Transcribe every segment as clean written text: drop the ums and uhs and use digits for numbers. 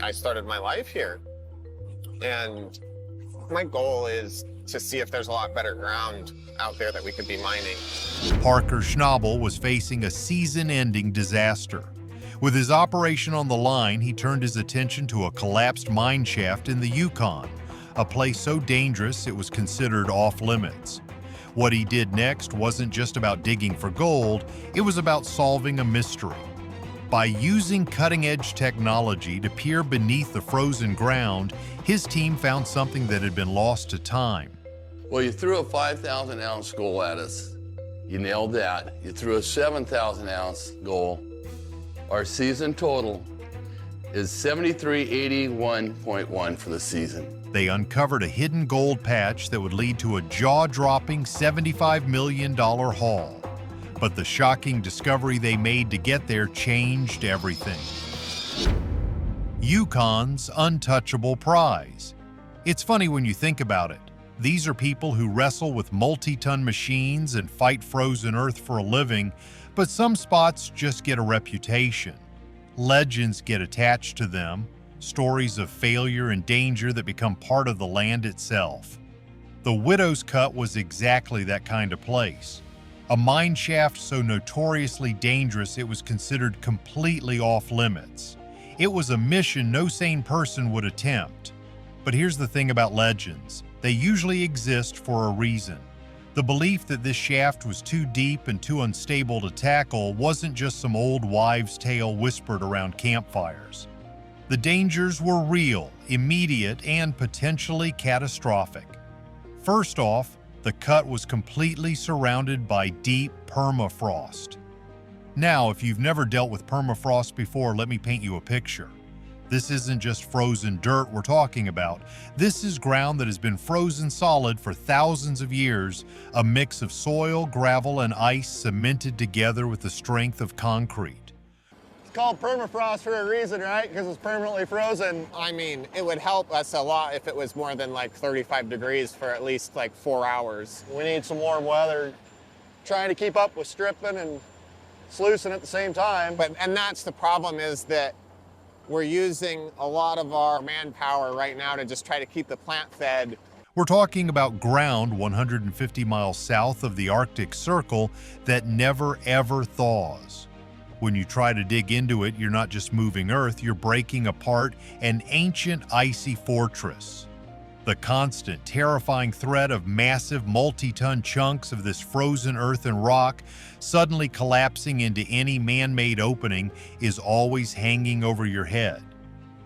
I started my life here. And my goal is to see if there's a lot better ground out there that we could be mining. Parker Schnabel was facing a season-ending disaster. With his operation on the line, he turned his attention to a collapsed mine shaft in the Yukon, a place so dangerous it was considered off-limits. What he did next wasn't just about digging for gold, it was about solving a mystery. By using cutting-edge technology to peer beneath the frozen ground, his team found something that had been lost to time. Well, you threw a 5,000-ounce goal at us. You nailed that. You threw a 7,000-ounce goal. Our season total is 7381.1 for the season. They uncovered a hidden gold patch that would lead to a jaw-dropping $75 million haul. But the shocking discovery they made to get there changed everything. Yukon's untouchable prize. It's funny when you think about it. These are people who wrestle with multi-ton machines and fight frozen earth for a living, but some spots just get a reputation. Legends get attached to them, stories of failure and danger that become part of the land itself. The Widow's Cut was exactly that kind of place. A mine shaft so notoriously dangerous it was considered completely off-limits. It was a mission no sane person would attempt. But here's the thing about legends. They usually exist for a reason. The belief that this shaft was too deep and too unstable to tackle wasn't just some old wives' tale whispered around campfires. The dangers were real, immediate, and potentially catastrophic. First off, the cut was completely surrounded by deep permafrost. Now, if you've never dealt with permafrost before, let me paint you a picture. This isn't just frozen dirt we're talking about. This is ground that has been frozen solid for thousands of years, a mix of soil, gravel, and ice cemented together with the strength of concrete. It's called permafrost for a reason, right? Because it's permanently frozen. I mean, it would help us a lot if it was more than like 35 degrees for at least like 4 hours. We need some warm weather, trying to keep up with stripping and sluicing at the same time. And that's the problem, is that we're using a lot of our manpower right now to just try to keep the plant fed. We're talking about ground 150 miles south of the Arctic Circle that never ever thaws. When you try to dig into it, you're not just moving earth, you're breaking apart an ancient icy fortress. The constant, terrifying threat of massive multi-ton chunks of this frozen earth and rock suddenly collapsing into any man-made opening is always hanging over your head.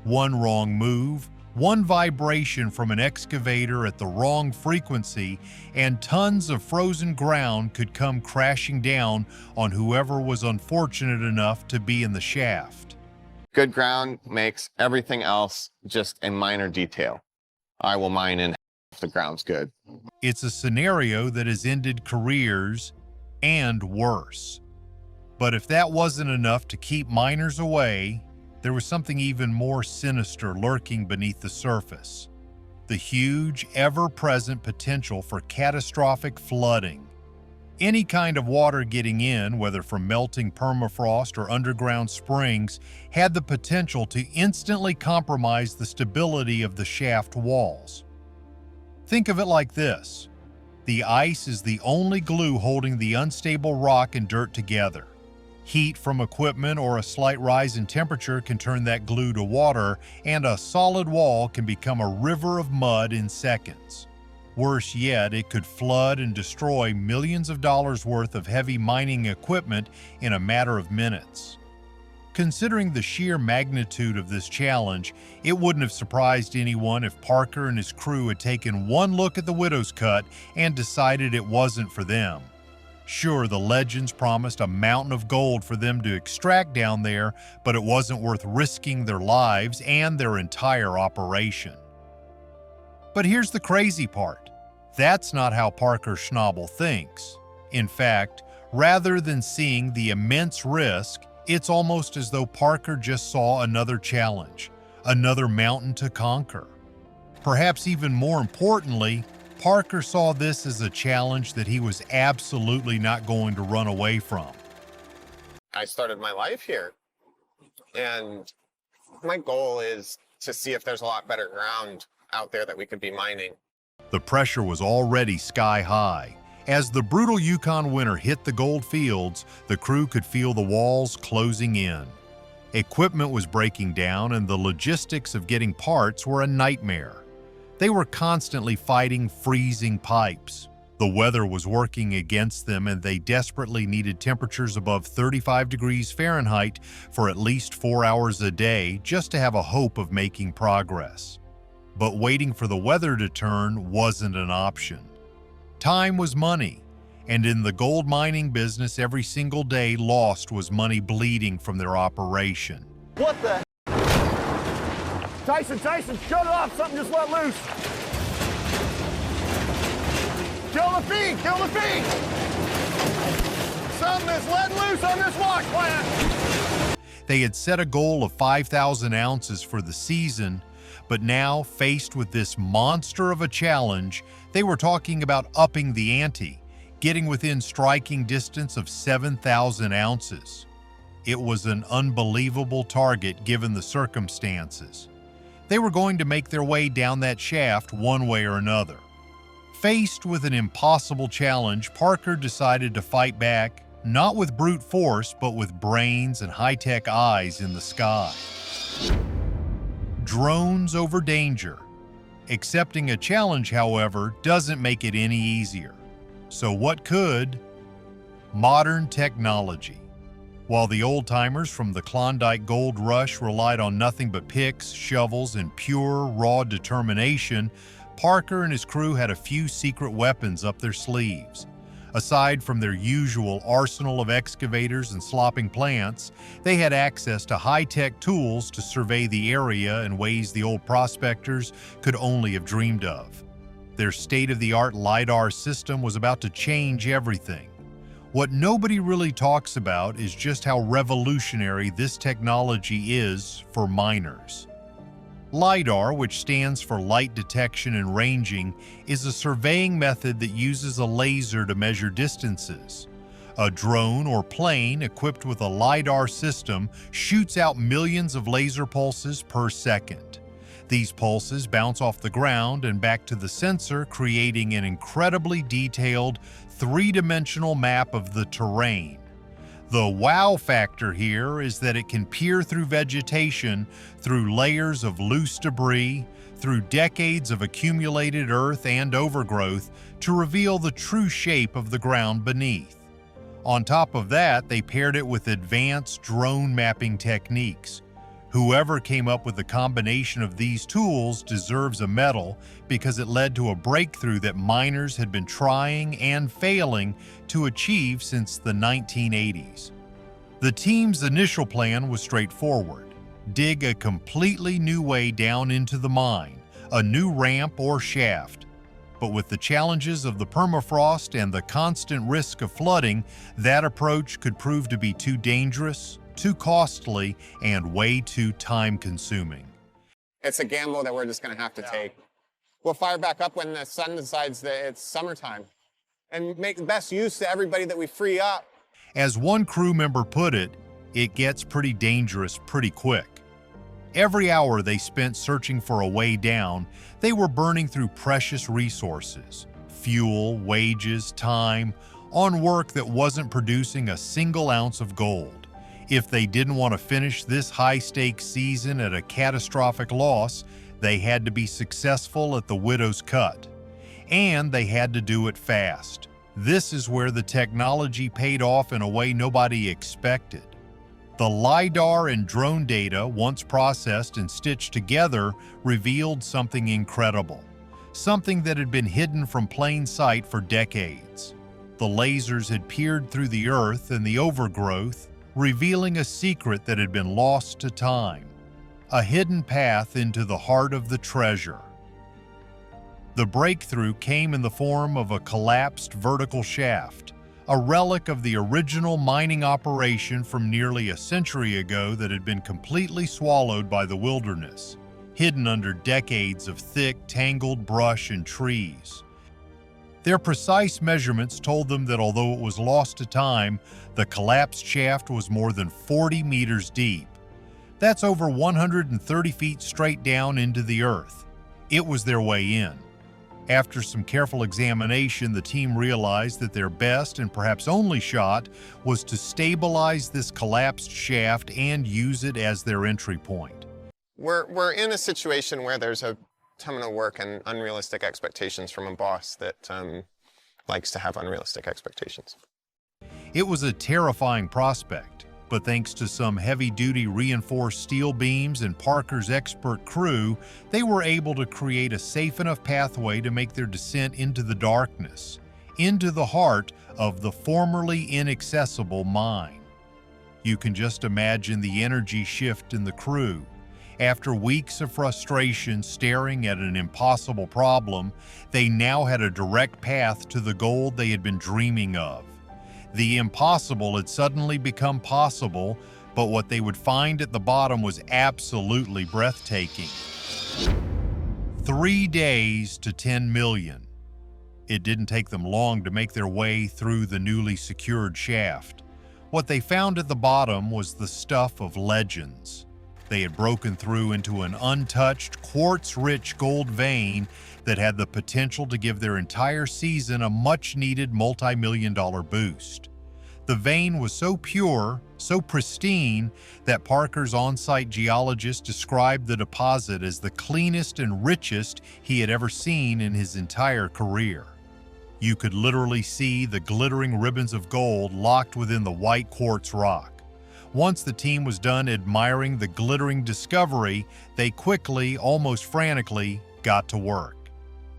One wrong move, one vibration from an excavator at the wrong frequency, and tons of frozen ground could come crashing down on whoever was unfortunate enough to be in the shaft. Good ground makes everything else just a minor detail. I will mine in if the ground's good. It's a scenario that has ended careers and worse. But if that wasn't enough to keep miners away, there was something even more sinister lurking beneath the surface. The huge, ever-present potential for catastrophic flooding. Any kind of water getting in, whether from melting permafrost or underground springs, had the potential to instantly compromise the stability of the shaft walls. Think of it like this. The ice is the only glue holding the unstable rock and dirt together. Heat from equipment or a slight rise in temperature can turn that glue to water, and a solid wall can become a river of mud in seconds. Worse yet, it could flood and destroy millions of dollars worth of heavy mining equipment in a matter of minutes. Considering the sheer magnitude of this challenge, it wouldn't have surprised anyone if Parker and his crew had taken one look at the Widow's Cut and decided it wasn't for them. Sure, the legends promised a mountain of gold for them to extract down there, but it wasn't worth risking their lives and their entire operation. But here's the crazy part. That's not how Parker Schnabel thinks. In fact, rather than seeing the immense risk, it's almost as though Parker just saw another challenge, another mountain to conquer. Perhaps even more importantly, Parker saw this as a challenge that he was absolutely not going to run away from. I started my life here, and my goal is to see if there's a lot better ground out there that we could be mining. The pressure was already sky high. As the brutal Yukon winter hit the gold fields, the crew could feel the walls closing in. Equipment was breaking down, and the logistics of getting parts were a nightmare. They were constantly fighting freezing pipes. The weather was working against them, and they desperately needed temperatures above 35 degrees Fahrenheit for at least 4 hours a day just to have a hope of making progress. But waiting for the weather to turn wasn't an option. Time was money, and in the gold mining business, every single day lost was money bleeding from their operation. What the? Tyson, shut it off. Something just let loose. Kill the feed! Something is let loose on this wash plant. They had set a goal of 5,000 ounces for the season, but now, faced with this monster of a challenge, they were talking about upping the ante, getting within striking distance of 7,000 ounces. It was an unbelievable target given the circumstances. They were going to make their way down that shaft one way or another. Faced with an impossible challenge, Parker decided to fight back, not with brute force, but with brains and high-tech eyes in the sky. Drones over danger. Accepting a challenge, however, doesn't make it any easier. So what could? Modern technology. While the old-timers from the Klondike Gold Rush relied on nothing but picks, shovels, and pure, raw determination, Parker and his crew had a few secret weapons up their sleeves. Aside from their usual arsenal of excavators and slopping plants, they had access to high-tech tools to survey the area in ways the old prospectors could only have dreamed of. Their state-of-the-art LiDAR system was about to change everything. What nobody really talks about is just how revolutionary this technology is for miners. LiDAR, which stands for Light Detection and Ranging, is a surveying method that uses a laser to measure distances. A drone or plane equipped with a LiDAR system shoots out millions of laser pulses per second. These pulses bounce off the ground and back to the sensor, creating an incredibly detailed, three-dimensional map of the terrain. The wow factor here is that it can peer through vegetation, through layers of loose debris, through decades of accumulated earth and overgrowth to reveal the true shape of the ground beneath. On top of that, they paired it with advanced drone mapping techniques. Whoever came up with the combination of these tools deserves a medal because it led to a breakthrough that miners had been trying and failing to achieve since the 1980s. The team's initial plan was straightforward: dig a completely new way down into the mine, a new ramp or shaft. But with the challenges of the permafrost and the constant risk of flooding, that approach could prove to be too dangerous, too costly, and way too time-consuming. It's a gamble that we're just going to have to take. We'll fire back up when the sun decides that it's summertime and make the best use of everybody that we free up. As one crew member put it, it gets pretty dangerous pretty quick. Every hour they spent searching for a way down, they were burning through precious resources, fuel, wages, time, on work that wasn't producing a single ounce of gold. If they didn't want to finish this high-stakes season at a catastrophic loss, they had to be successful at the widow's cut. And they had to do it fast. This is where the technology paid off in a way nobody expected. The LiDAR and drone data, once processed and stitched together, revealed something incredible. Something that had been hidden from plain sight for decades. The lasers had peered through the earth and the overgrowth, revealing a secret that had been lost to time, a hidden path into the heart of the treasure. The breakthrough came in the form of a collapsed vertical shaft, a relic of the original mining operation from nearly a century ago that had been completely swallowed by the wilderness, hidden under decades of thick, tangled brush and trees. Their precise measurements told them that although it was lost to time, the collapsed shaft was more than 40 meters deep. That's over 130 feet straight down into the earth. It was their way in. After some careful examination, the team realized that their best and perhaps only shot was to stabilize this collapsed shaft and use it as their entry point. We're in a situation where there's a ton of work and unrealistic expectations from a boss that likes to have unrealistic expectations. It was a terrifying prospect, but thanks to some heavy-duty reinforced steel beams and Parker's expert crew, they were able to create a safe enough pathway to make their descent into the darkness, into the heart of the formerly inaccessible mine. You can just imagine the energy shift in the crew. After weeks of frustration staring at an impossible problem, they now had a direct path to the gold they had been dreaming of. The impossible had suddenly become possible, but what they would find at the bottom was absolutely breathtaking. 3 days to 10 million. It didn't take them long to make their way through the newly secured shaft. What they found at the bottom was the stuff of legends. They had broken through into an untouched, quartz-rich gold vein that had the potential to give their entire season a much-needed multi-million-dollar boost. The vein was so pure, so pristine, that Parker's on-site geologist described the deposit as the cleanest and richest he had ever seen in his entire career. You could literally see the glittering ribbons of gold locked within the white quartz rock. Once the team was done admiring the glittering discovery, they quickly, almost frantically, got to work.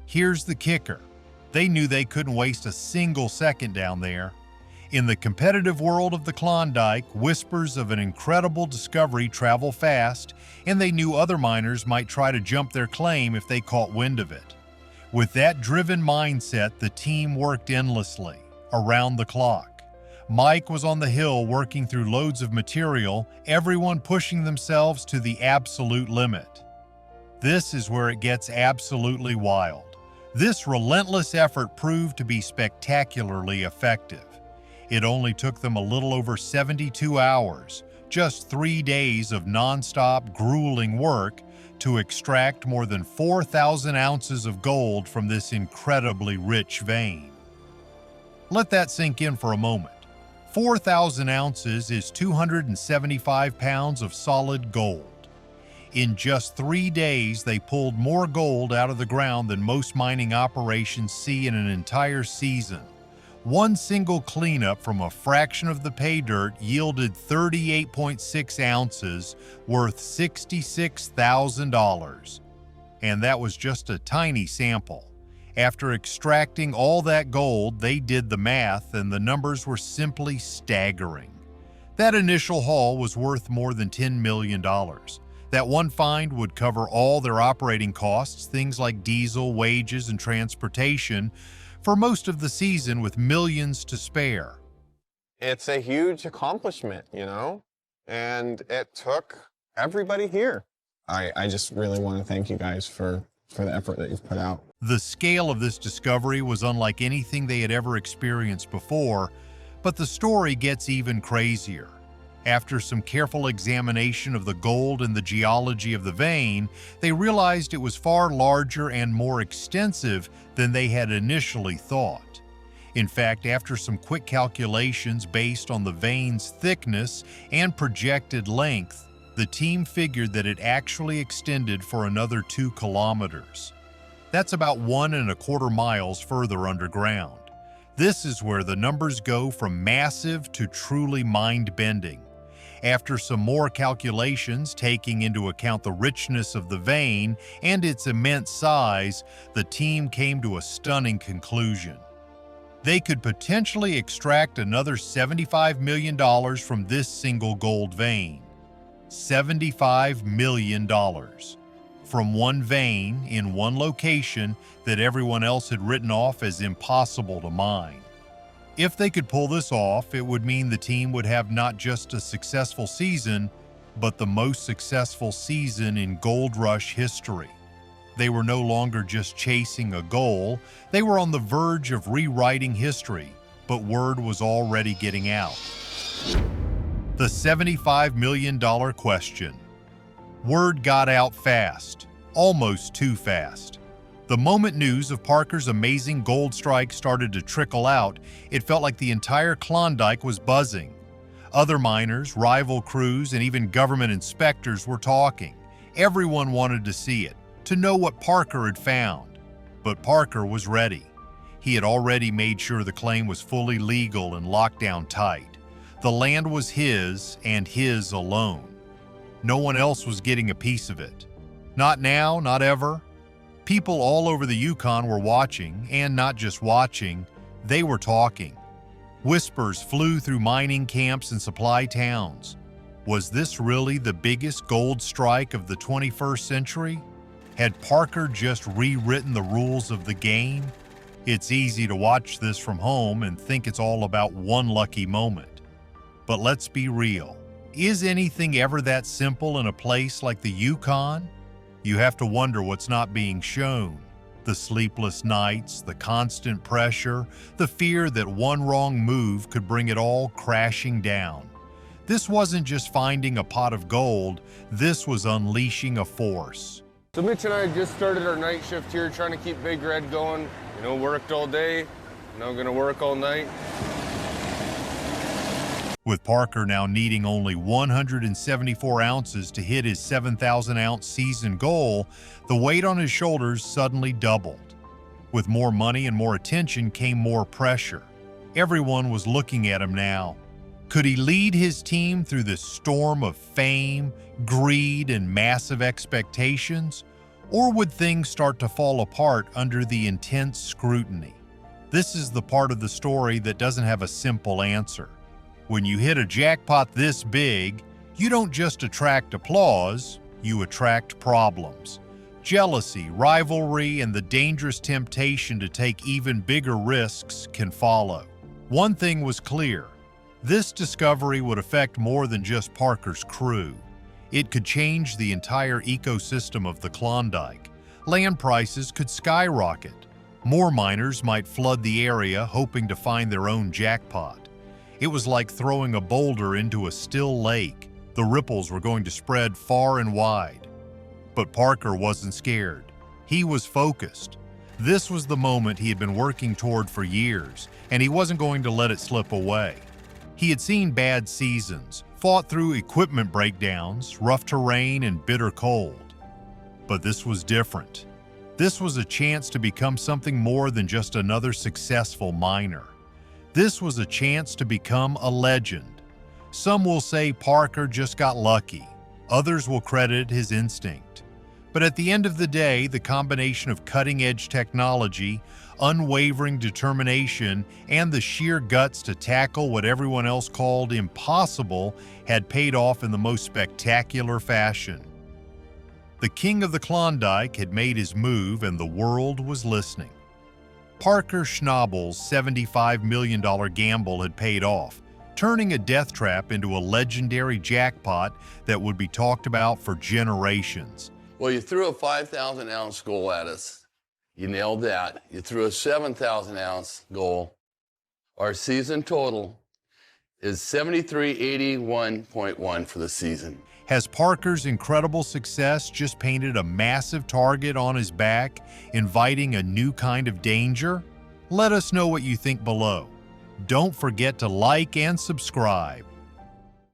Here's the kicker. They knew they couldn't waste a single second down there. In the competitive world of the Klondike, whispers of an incredible discovery travel fast, and they knew other miners might try to jump their claim if they caught wind of it. With that driven mindset, the team worked endlessly, around the clock. Mike was on the hill working through loads of material, everyone pushing themselves to the absolute limit. This is where it gets absolutely wild. This relentless effort proved to be spectacularly effective. It only took them a little over 72 hours, just 3 days of non-stop, grueling work, to extract more than 4,000 ounces of gold from this incredibly rich vein. Let that sink in for a moment. 4,000 ounces is 275 pounds of solid gold. In just 3 days, they pulled more gold out of the ground than most mining operations see in an entire season. One single cleanup from a fraction of the pay dirt yielded 38.6 ounces, worth $66,000. And that was just a tiny sample. After extracting all that gold, they did the math, and the numbers were simply staggering. That initial haul was worth more than $10 million. That one find would cover all their operating costs, things like diesel, wages, and transportation, for most of the season, with millions to spare. It's a huge accomplishment, you know, and it took everybody here. I just really want to thank you guys for the effort that you've put out. The scale of this discovery was unlike anything they had ever experienced before, but the story gets even crazier. After some careful examination of the gold and the geology of the vein, they realized it was far larger and more extensive than they had initially thought. In fact, after some quick calculations based on the vein's thickness and projected length, the team figured that it actually extended for another 2 kilometers. That's about 1.25 miles further underground. This is where the numbers go from massive to truly mind-bending. After some more calculations, taking into account the richness of the vein and its immense size, the team came to a stunning conclusion. They could potentially extract another $75 million from this single gold vein. $75 million from one vein in one location that everyone else had written off as impossible to mine. If they could pull this off, it would mean the team would have not just a successful season, but the most successful season in Gold Rush history. They were no longer just chasing a goal, they were on the verge of rewriting history, but word was already getting out. The $75 million question. Word got out fast, almost too fast. The moment news of Parker's amazing gold strike started to trickle out, it felt like the entire Klondike was buzzing. Other miners, rival crews, and even government inspectors were talking. Everyone wanted to see it, to know what Parker had found. But Parker was ready. He had already made sure the claim was fully legal and locked down tight. The land was his and his alone. No one else was getting a piece of it. Not now, not ever. People all over the Yukon were watching, and not just watching, they were talking. Whispers flew through mining camps and supply towns. Was this really the biggest gold strike of the 21st century? Had Parker just rewritten the rules of the game? It's easy to watch this from home and think it's all about one lucky moment. But let's be real. Is anything ever that simple in a place like the Yukon? You have to wonder what's not being shown. The sleepless nights, the constant pressure, the fear that one wrong move could bring it all crashing down. This wasn't just finding a pot of gold, this was unleashing a force. So Mitch and I just started our night shift here, trying to keep Big Red going. Worked all day, now gonna work all night. With Parker now needing only 174 ounces to hit his 7,000-ounce season goal, the weight on his shoulders suddenly doubled. With more money and more attention came more pressure. Everyone was looking at him now. Could he lead his team through this storm of fame, greed, and massive expectations? Or would things start to fall apart under the intense scrutiny? This is the part of the story that doesn't have a simple answer. When you hit a jackpot this big, you don't just attract applause, you attract problems. Jealousy, rivalry, and the dangerous temptation to take even bigger risks can follow. One thing was clear. This discovery would affect more than just Parker's crew. It could change the entire ecosystem of the Klondike. Land prices could skyrocket. More miners might flood the area hoping to find their own jackpot. It was like throwing a boulder into a still lake. The ripples were going to spread far and wide. But Parker wasn't scared. He was focused. This was the moment he had been working toward for years, and he wasn't going to let it slip away. He had seen bad seasons, fought through equipment breakdowns, rough terrain, and bitter cold. But this was different. This was a chance to become something more than just another successful miner. This was a chance to become a legend. Some will say Parker just got lucky. Others will credit his instinct. But at the end of the day, the combination of cutting-edge technology, unwavering determination, and the sheer guts to tackle what everyone else called impossible had paid off in the most spectacular fashion. The king of the Klondike had made his move and the world was listening. Parker Schnabel's $75 million gamble had paid off, turning a death trap into a legendary jackpot that would be talked about for generations. Well, you threw a 5,000-ounce goal at us. You nailed that. You threw a 7,000-ounce goal. Our season total is 7381.1 for the season. Has Parker's incredible success just painted a massive target on his back, inviting a new kind of danger? Let us know what you think below. Don't forget to like and subscribe.